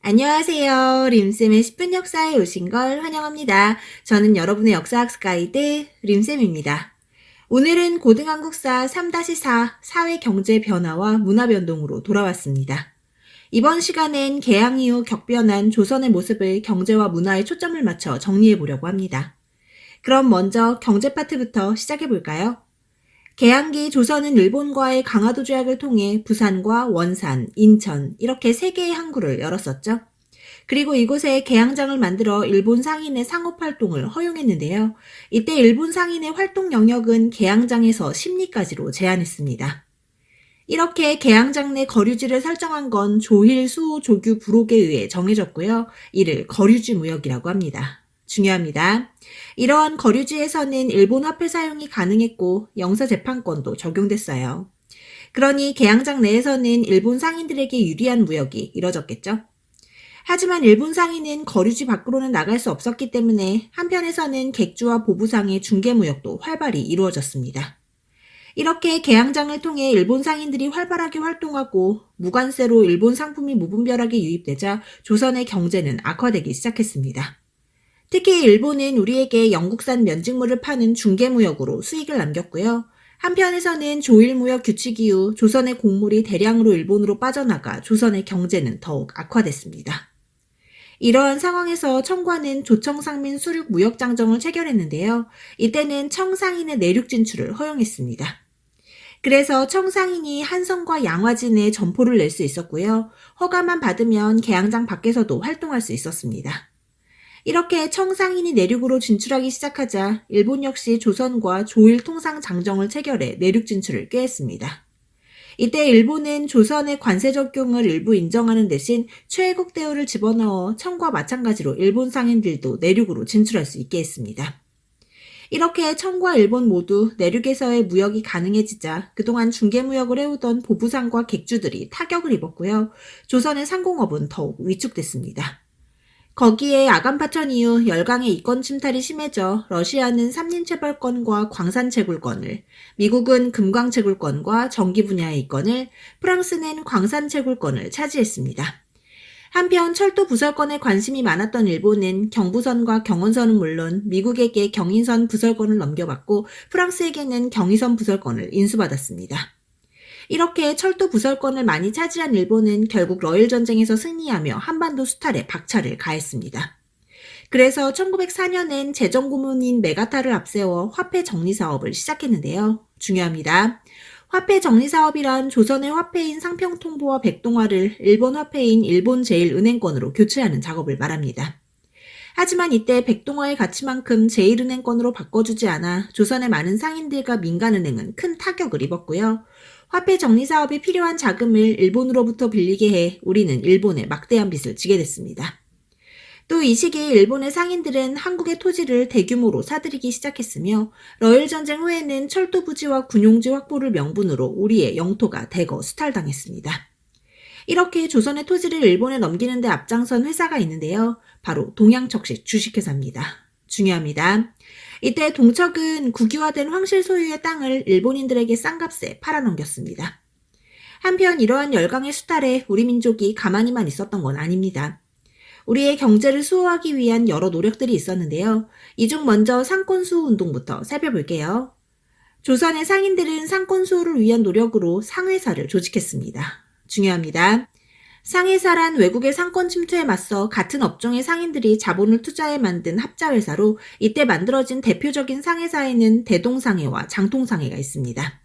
안녕하세요. 림쌤의 10분 역사에 오신 걸 환영합니다. 저는 여러분의 역사학습 가이드 림쌤입니다. 오늘은 고등한국사 3-4 사회 경제 변화와 문화 변동으로 돌아왔습니다. 이번 시간엔 개항 이후 격변한 조선의 모습을 경제와 문화에 초점을 맞춰 정리해 보려고 합니다. 그럼 먼저 경제 파트부터 시작해 볼까요? 개항기 조선은 일본과의 강화도 조약을 통해 부산과 원산, 인천 이렇게 세 개의 항구를 열었었죠. 그리고 이곳에 개항장을 만들어 일본 상인의 상업활동을 허용했는데요. 이때 일본 상인의 활동 영역은 개항장에서 심리까지로 제한했습니다. 이렇게 개항장 내 거류지를 설정한 건 조힐, 수호, 조규, 부록에 의해 정해졌고요. 이를 거류지 무역이라고 합니다. 중요합니다. 이러한 거류지에서는 일본 화폐 사용이 가능했고 영사재판권도 적용됐어요. 그러니 개항장 내에서는 일본 상인들에게 유리한 무역이 이뤄졌겠죠. 하지만 일본 상인은 거류지 밖으로는 나갈 수 없었기 때문에 한편에서는 객주와 보부상의 중개무역도 활발히 이루어졌습니다. 이렇게 개항장을 통해 일본 상인들이 활발하게 활동하고 무관세로 일본 상품이 무분별하게 유입되자 조선의 경제는 악화되기 시작했습니다. 특히 일본은 우리에게 영국산 면직물을 파는 중개무역으로 수익을 남겼고요. 한편에서는 조일무역 규칙 이후 조선의 곡물이 대량으로 일본으로 빠져나가 조선의 경제는 더욱 악화됐습니다. 이러한 상황에서 청과는 조청상민 수륙 무역장정을 체결했는데요. 이때는 청상인의 내륙 진출을 허용했습니다. 그래서 청상인이 한성과 양화진에 점포를 낼 수 있었고요. 허가만 받으면 개항장 밖에서도 활동할 수 있었습니다. 이렇게 청상인이 내륙으로 진출하기 시작하자 일본 역시 조선과 조일 통상 장정을 체결해 내륙 진출을 꾀했습니다. 이때 일본은 조선의 관세 적용을 일부 인정하는 대신 최애국 대우를 집어넣어 청과 마찬가지로 일본 상인들도 내륙으로 진출할 수 있게 했습니다. 이렇게 청과 일본 모두 내륙에서의 무역이 가능해지자 그동안 중개무역을 해오던 보부상과 객주들이 타격을 입었고요. 조선의 상공업은 더욱 위축됐습니다. 거기에 아간파천 이후 열강의 이권 침탈이 심해져 러시아는 삼림체벌권과 광산채굴권을, 미국은 금광채굴권과 전기 분야의 이권을, 프랑스는 광산채굴권을 차지했습니다. 한편 철도 부설권에 관심이 많았던 일본은 경부선과 경원선은 물론 미국에게 경인선 부설권을 넘겨받고 프랑스에게는 경의선 부설권을 인수받았습니다. 이렇게 철도 부설권을 많이 차지한 일본은 결국 러일 전쟁에서 승리하며 한반도 수탈에 박차를 가했습니다. 그래서 1904년엔 재정고문인 메가타를 앞세워 화폐 정리 사업을 시작했는데요. 중요합니다. 화폐 정리 사업이란 조선의 화폐인 상평통보와 백동화를 일본 화폐인 일본제일은행권으로 교체하는 작업을 말합니다. 하지만 이때 백동화의 가치만큼 제1은행권으로 바꿔주지 않아 조선의 많은 상인들과 민간은행은 큰 타격을 입었고요. 화폐 정리 사업이 필요한 자금을 일본으로부터 빌리게 해 우리는 일본에 막대한 빚을 지게 됐습니다. 또 이 시기 일본의 상인들은 한국의 토지를 대규모로 사들이기 시작했으며 러일 전쟁 후에는 철도 부지와 군용지 확보를 명분으로 우리의 영토가 대거 수탈당했습니다. 이렇게 조선의 토지를 일본에 넘기는 데 앞장선 회사가 있는데요. 바로 동양척식 주식회사입니다. 중요합니다. 이때 동척은 국유화된 황실 소유의 땅을 일본인들에게 싼 값에 팔아넘겼습니다. 한편 이러한 열강의 수탈에 우리 민족이 가만히만 있었던 건 아닙니다. 우리의 경제를 수호하기 위한 여러 노력들이 있었는데요. 이 중 먼저 상권수호 운동부터 살펴볼게요. 조선의 상인들은 상권수호를 위한 노력으로 상회사를 조직했습니다. 중요합니다. 상회사란 외국의 상권 침투에 맞서 같은 업종의 상인들이 자본을 투자해 만든 합자회사로 이때 만들어진 대표적인 상회사에는 대동상회와 장통상회가 있습니다.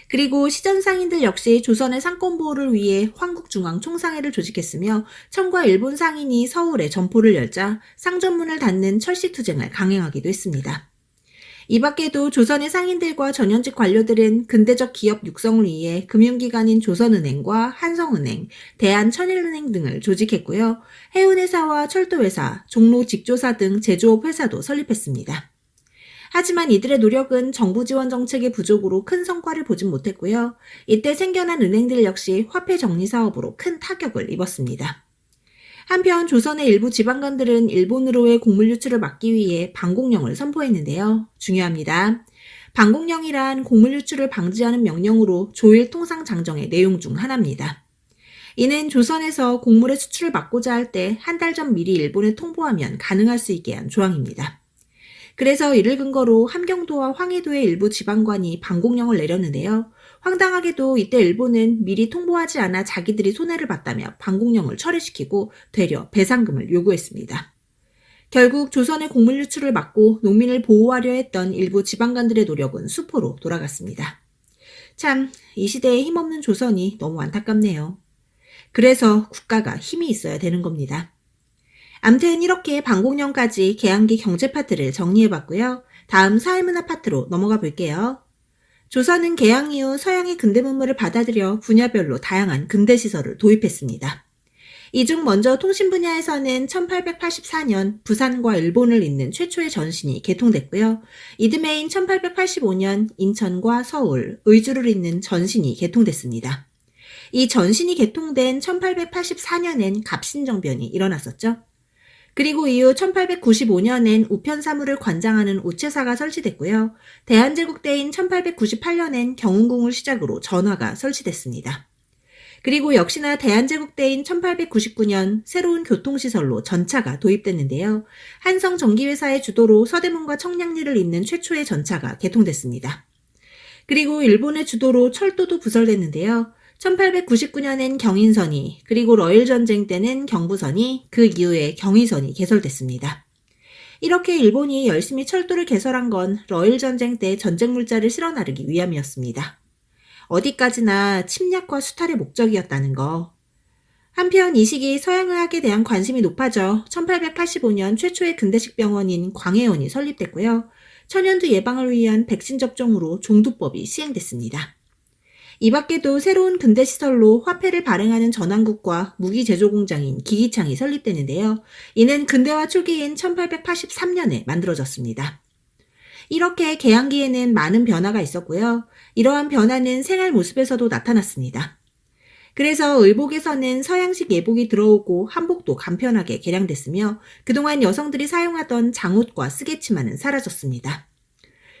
그리고 시전 상인들 역시 조선의 상권 보호를 위해 황국중앙총상회를 조직했으며 청과 일본 상인이 서울에 점포를 열자 상점문을 닫는 철시투쟁을 강행하기도 했습니다. 이 밖에도 조선의 상인들과 전현직 관료들은 근대적 기업 육성을 위해 금융기관인 조선은행과 한성은행, 대한천일은행 등을 조직했고요. 해운회사와 철도회사, 종로 직조사 등 제조업 회사도 설립했습니다. 하지만 이들의 노력은 정부 지원 정책의 부족으로 큰 성과를 보진 못했고요. 이때 생겨난 은행들 역시 화폐 정리 사업으로 큰 타격을 입었습니다. 한편 조선의 일부 지방관들은 일본으로의 곡물 유출을 막기 위해 방공령을 선포했는데요. 중요합니다. 방공령이란 곡물 유출을 방지하는 명령으로 조일 통상 장정의 내용 중 하나입니다. 이는 조선에서 곡물의 수출을 막고자 할 때 한 달 전 미리 일본에 통보하면 가능할 수 있게 한 조항입니다. 그래서 이를 근거로 함경도와 황해도의 일부 지방관이 방공령을 내렸는데요. 황당하게도 이때 일본은 미리 통보하지 않아 자기들이 손해를 봤다며 방공령을 철회시키고 되려 배상금을 요구했습니다. 결국 조선의 곡물 유출을 막고 농민을 보호하려 했던 일부 지방관들의 노력은 수포로 돌아갔습니다. 참, 이 시대에 힘없는 조선이 너무 안타깝네요. 그래서 국가가 힘이 있어야 되는 겁니다. 암튼 이렇게 방공령까지 개항기 경제 파트를 정리해봤고요. 다음 사회문화 파트로 넘어가 볼게요. 조선은 개항 이후 서양의 근대 문물을 받아들여 분야별로 다양한 근대 시설을 도입했습니다. 이 중 먼저 통신 분야에서는 1884년 부산과 일본을 잇는 최초의 전신이 개통됐고요. 이듬해인 1885년 인천과 서울, 의주를 잇는 전신이 개통됐습니다. 이 전신이 개통된 1884년엔 갑신정변이 일어났었죠. 그리고 이후 1895년엔 우편사무를 관장하는 우체사가 설치됐고요. 대한제국 때인 1898년엔 경운궁을 시작으로 전화가 설치됐습니다. 그리고 역시나 대한제국 때인 1899년 새로운 교통시설로 전차가 도입됐는데요. 한성전기회사의 주도로 서대문과 청량리를 잇는 최초의 전차가 개통됐습니다. 그리고 일본의 주도로 철도도 부설됐는데요. 1899년엔 경인선이, 그리고 러일전쟁 때는 경부선이, 그 이후에 경의선이 개설됐습니다. 이렇게 일본이 열심히 철도를 개설한 건 러일전쟁 때 전쟁 물자를 실어 나르기 위함이었습니다. 어디까지나 침략과 수탈의 목적이었다는 거. 한편 이 시기 서양의학에 대한 관심이 높아져 1885년 최초의 근대식 병원인 광해원이 설립됐고요. 천연두 예방을 위한 백신 접종으로 종두법이 시행됐습니다. 이 밖에도 새로운 근대시설로 화폐를 발행하는 전왕국과 무기 제조 공장인 기기창이 설립되는데요. 이는 근대화 초기인 1883년에 만들어졌습니다. 이렇게 개항기에는 많은 변화가 있었고요. 이러한 변화는 생활 모습에서도 나타났습니다. 그래서 의복에서는 서양식 예복이 들어오고 한복도 간편하게 개량됐으며 그동안 여성들이 사용하던 장옷과 쓰개치마는 사라졌습니다.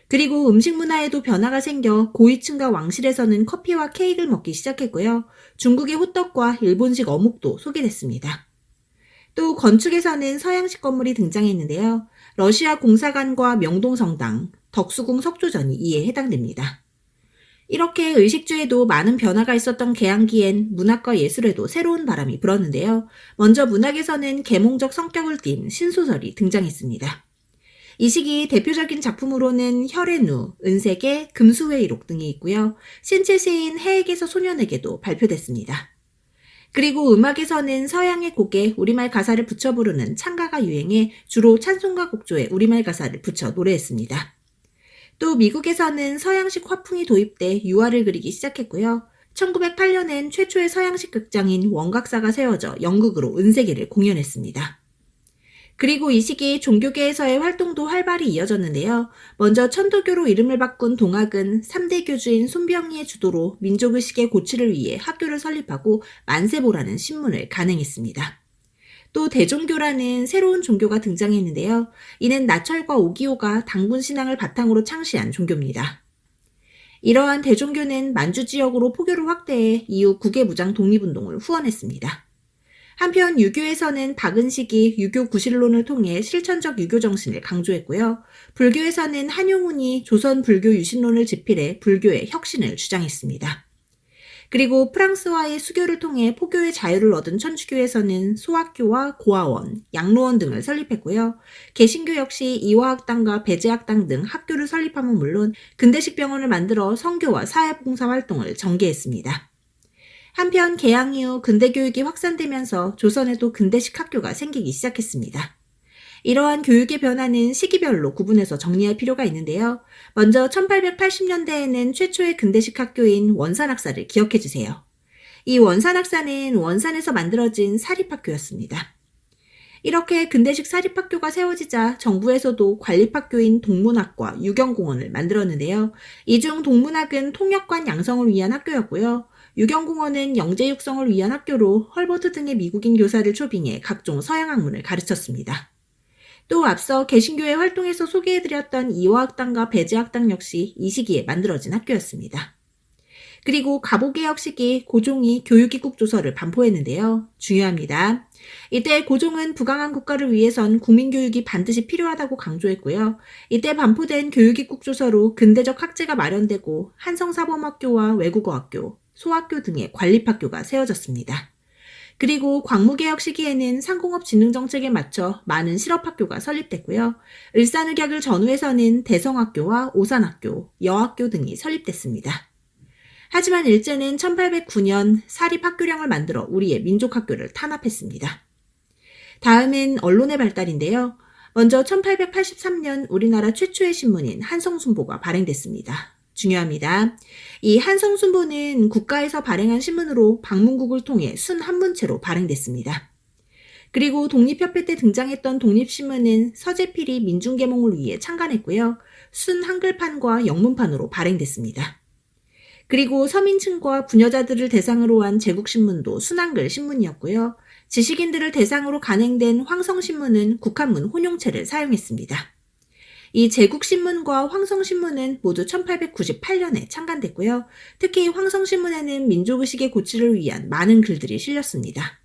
그리고 음식 문화에도 변화가 생겨 고위층과 왕실에서는 커피와 케이크를 먹기 시작했고요. 중국의 호떡과 일본식 어묵도 소개됐습니다. 또 건축에서는 서양식 건물이 등장했는데요. 러시아 공사관과 명동성당, 덕수궁 석조전이 이에 해당됩니다. 이렇게 의식주에도 많은 변화가 있었던 개항기엔 문학과 예술에도 새로운 바람이 불었는데요. 먼저 문학에서는 계몽적 성격을 띤 신소설이 등장했습니다. 이 시기 대표적인 작품으로는 혈의누, 은색의 금수회의록 등이 있고요. 신체 시인 해에게서 소년에게도 발표됐습니다. 그리고 음악에서는 서양의 곡에 우리말 가사를 붙여 부르는 창가가 유행해 주로 찬송가 곡조에 우리말 가사를 붙여 노래했습니다. 또 미국에서는 서양식 화풍이 도입돼 유화를 그리기 시작했고요. 1908년엔 최초의 서양식 극장인 원각사가 세워져 연극으로 은세기를 공연했습니다. 그리고 이 시기 종교계에서의 활동도 활발히 이어졌는데요. 먼저 천도교로 이름을 바꾼 동학은 3대 교주인 손병희의 주도로 민족의식의 고취를 위해 학교를 설립하고 만세보라는 신문을 간행했습니다. 또 대종교라는 새로운 종교가 등장했는데요. 이는 나철과 오기오가 당군 신앙을 바탕으로 창시한 종교입니다. 이러한 대종교는 만주 지역으로 포교를 확대해 이후 국외무장 독립운동을 후원했습니다. 한편 유교에서는 박은식이 유교 구실론을 통해 실천적 유교 정신을 강조했고요. 불교에서는 한용운이 조선 불교 유신론을 집필해 불교의 혁신을 주장했습니다. 그리고 프랑스와의 수교를 통해 포교의 자유를 얻은 천주교에서는 소학교와 고아원, 양로원 등을 설립했고요. 개신교 역시 이화학당과 배제학당 등 학교를 설립함은 물론 근대식 병원을 만들어 선교와 사회봉사 활동을 전개했습니다. 한편 개항 이후 근대교육이 확산되면서 조선에도 근대식 학교가 생기기 시작했습니다. 이러한 교육의 변화는 시기별로 구분해서 정리할 필요가 있는데요. 먼저 1880년대에는 최초의 근대식 학교인 원산학사를 기억해주세요. 이 원산학사는 원산에서 만들어진 사립학교였습니다. 이렇게 근대식 사립학교가 세워지자 정부에서도 관립학교인 동문학과 유경공원을 만들었는데요. 이 중 동문학은 통역관 양성을 위한 학교였고요. 유경공원은 영재 육성을 위한 학교로 헐버트 등의 미국인 교사를 초빙해 각종 서양 학문을 가르쳤습니다. 또 앞서 개신교의 활동에서 소개해드렸던 이화학당과 배제학당 역시 이 시기에 만들어진 학교였습니다. 그리고 갑오개혁 시기 고종이 교육입국 조서를 반포했는데요. 중요합니다. 이때 고종은 부강한 국가를 위해선 국민교육이 반드시 필요하다고 강조했고요. 이때 반포된 교육입국 조서로 근대적 학제가 마련되고 한성사범학교와 외국어학교, 소학교 등의 관립학교가 세워졌습니다. 그리고 광무개혁 시기에는 상공업진흥정책에 맞춰 많은 실업학교가 설립됐고요. 을사늑약을 전후해서는 대성학교와 오산학교, 여학교 등이 설립됐습니다. 하지만 일제는 1809년 사립학교량을 만들어 우리의 민족학교를 탄압했습니다. 다음은 언론의 발달인데요. 먼저 1883년 우리나라 최초의 신문인 한성순보가 발행됐습니다. 중요합니다. 이 한성순보는 국가에서 발행한 신문으로 방문국을 통해 순한문체로 발행됐습니다. 그리고 독립협회 때 등장했던 독립신문은 서재필이 민중계몽을 위해 창간했고요. 순한글판과 영문판으로 발행됐습니다. 그리고 서민층과 부녀자들을 대상으로 한 제국신문도 순한글 신문이었고요. 지식인들을 대상으로 간행된 황성신문은 국한문 혼용체를 사용했습니다. 이 제국신문과 황성신문은 모두 1898년에 창간됐고요. 특히 황성신문에는 민족의식의 고취를 위한 많은 글들이 실렸습니다.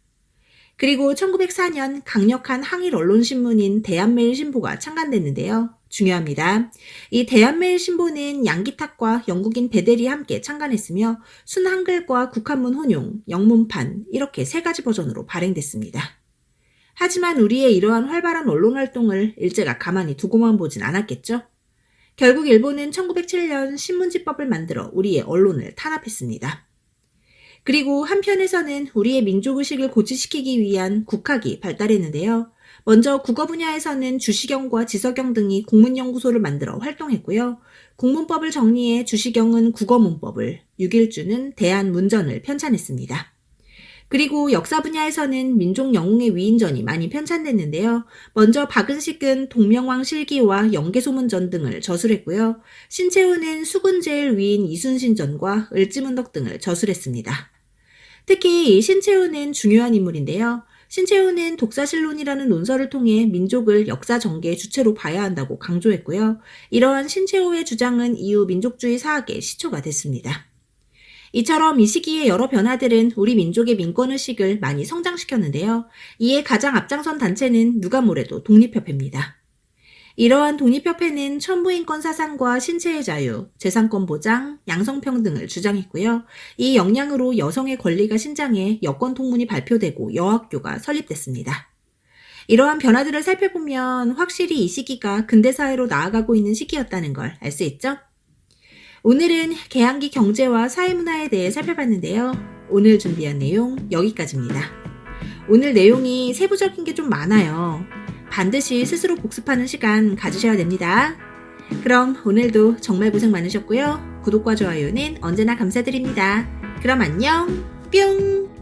그리고 1904년 강력한 항일 언론신문인 대한매일신보가 창간됐는데요. 중요합니다. 이 대한매일신보는 양기탁과 영국인 베델이 함께 창간했으며 순한글과 국한문 혼용, 영문판 이렇게 3가지 버전으로 발행됐습니다. 하지만 우리의 이러한 활발한 언론활동을 일제가 가만히 두고만 보진 않았겠죠? 결국 일본은 1907년 신문지법을 만들어 우리의 언론을 탄압했습니다. 그리고 한편에서는 우리의 민족의식을 고취시키기 위한 국학이 발달했는데요. 먼저 국어 분야에서는 주시경과 지서경 등이 국문연구소를 만들어 활동했고요. 국문법을 정리해 주시경은 국어문법을, 육일주는 대한문전을 편찬했습니다. 그리고 역사 분야에서는 민족영웅의 위인전이 많이 편찬됐는데요. 먼저 박은식은 동명왕 실기와 영계소문전 등을 저술했고요. 신채우는 수군제일 위인 이순신전과 을지문덕 등을 저술했습니다. 특히 이 신채우는 중요한 인물인데요. 신채우는 독사실론이라는 논설을 통해 민족을 역사 전개의 주체로 봐야 한다고 강조했고요. 이러한 신채우의 주장은 이후 민족주의 사학의 시초가 됐습니다. 이처럼 이 시기의 여러 변화들은 우리 민족의 민권의식을 많이 성장시켰는데요. 이에 가장 앞장선 단체는 누가 뭐래도 독립협회입니다. 이러한 독립협회는 천부인권 사상과 신체의 자유, 재산권 보장, 양성평등을 주장했고요. 이 역량으로 여성의 권리가 신장해 여권통문이 발표되고 여학교가 설립됐습니다. 이러한 변화들을 살펴보면 확실히 이 시기가 근대사회로 나아가고 있는 시기였다는 걸 알 수 있죠? 오늘은 개항기 경제와 사회문화에 대해 살펴봤는데요. 오늘 준비한 내용 여기까지입니다. 오늘 내용이 세부적인 게 좀 많아요. 반드시 스스로 복습하는 시간 가지셔야 됩니다. 그럼 오늘도 정말 고생 많으셨고요. 구독과 좋아요는 언제나 감사드립니다. 그럼 안녕, 뿅!